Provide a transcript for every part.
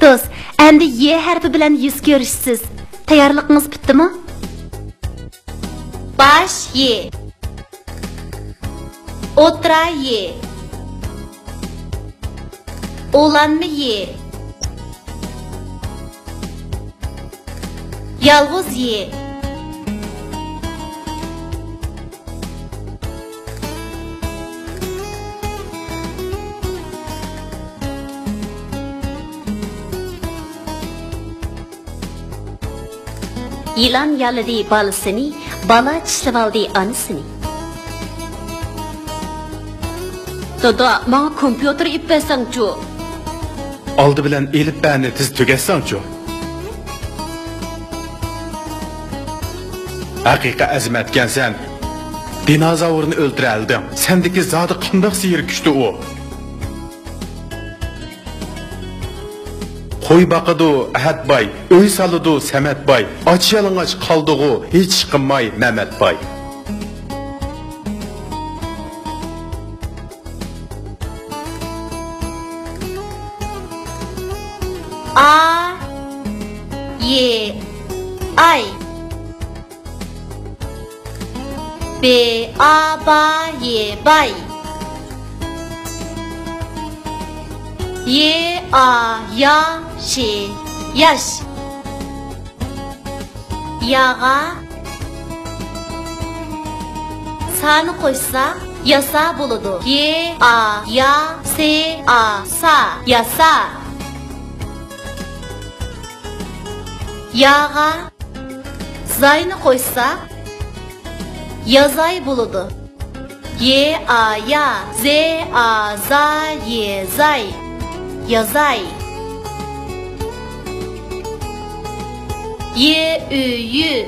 Ustoz, endi Y harfi bilan yuz ko'rishsiz. Tayyorligingiz bitdimi? Baş Y. O'tira Y. Oğlanma Y. Yalğız Y. Yılan yaladı balısını, bala çişlivaldı anısını. Dada, bana kompüter ip versen-çu. Aldı bilen elip beni tiz tügetsen-çu. Haqiqa azmetken sen, dinozavurunu öldüreldin. Sendeki zadı qandaq sihir güçlü o. Qo'y baqıdı Ahad bay, öy salıdı Samet bay, aç yalıngaç qaldığı hiç qınmay Mehmet bay. A Y ay B A ba Y bay Y A ya şi yaş yağa sanı koysa yasa buludu Y A ya S A sa yasa yağa zayını koysa yazay buludu Y A ya Z A za Y zay yazay Y Ü yü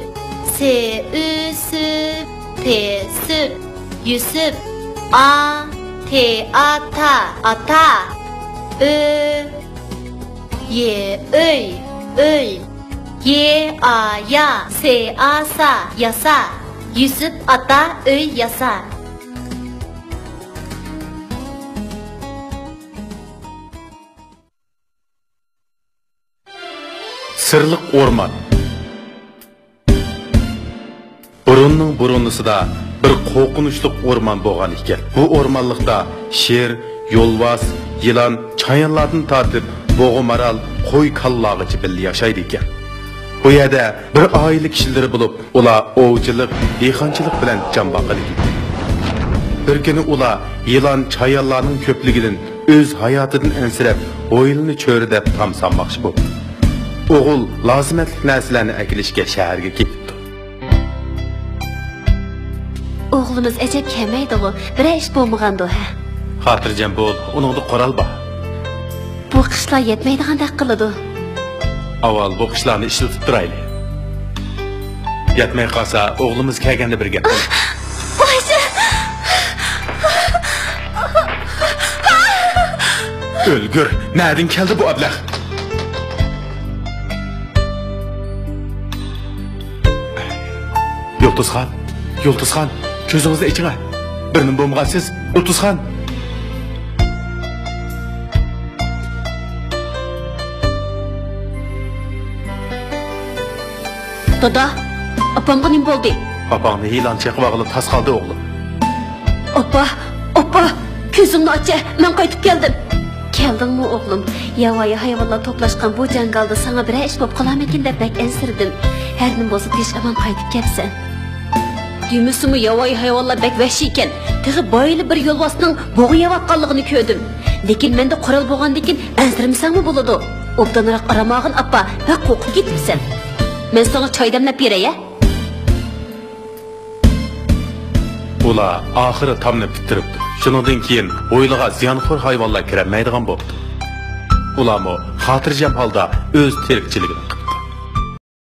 S Ü sü P süp Yusuf A T A ta ata Ö Y öy öy Y A ya S A sa yasa Yusuf ata öy yasa Sırlık orman. Burunning burunusida bir qo'rqinchli orman bo'lgan ekan. Bu ormanlikda sher, yo'lbars, yılan, chayonlardan tortib bo'g'umaral, qo'y kallag'ichi birga yashaydi ekan. Bu yerda bir oila kishilari bo'lib, ular ovchilik, dehqonchilik bilan jon boqadi. Bir kuni ular yılan, chayonlarning ko'pligidan o'z hayotidan ensirab, o'yilni cho'ri deb tamsanmoqchi bo'ldi. Oğul lazimetlik narsalarni akilishga shaharga ketdi. Oğlumuz ecep kelmaydi-ku, bir ish bo'lmagandi ha. Xotirjam bo'l, uningda qoral bor. Bu qishlar yetmaydigandek qiladi. Avval bu qishlarni ishlatib turayli. Yetmay qolsa, o'g'limiz kelganda birga. Boycha. O'lgur, nereden keldi bu ablah? Yıldızxan, ko'zingizni ichinglar. Birning bo'lmagansiz, Yıldızxan. Dada, opamga nima bo'ldi? Opangni yılan chaqib og'ilib tas qoldi o'g'lim. Opa, ko'zingni ocha, men qaytib keldim. Keldingmi o'g'lim? Yovvoyi hayvonlar to'plashgan bu jangalda sana bir ish bo'lib qolarmikin deb bak ensirdim. Her nim bo'lsa tez aman qaytib kelsan. Demisimi yovvoyi hayvonlar bak vahshiy ekan. Tig'i boyli bir yo'lbosning bo'g'i yeyotganligini ko'rdim. Lekin menda qoral bo'lgandan ensirmisanmi bo'ladi? Obdanroq aramag'in appa, va qo'rqib ketibsan. Men sana choy damlab beray ya. Ular oxiri tomni bitiribdi. Shuningdan keyin o'yliga ziyonxo'r hayvonlar kirmaydigan bo'ldi. Ularmi xotirjam holda o'z tirikchiligini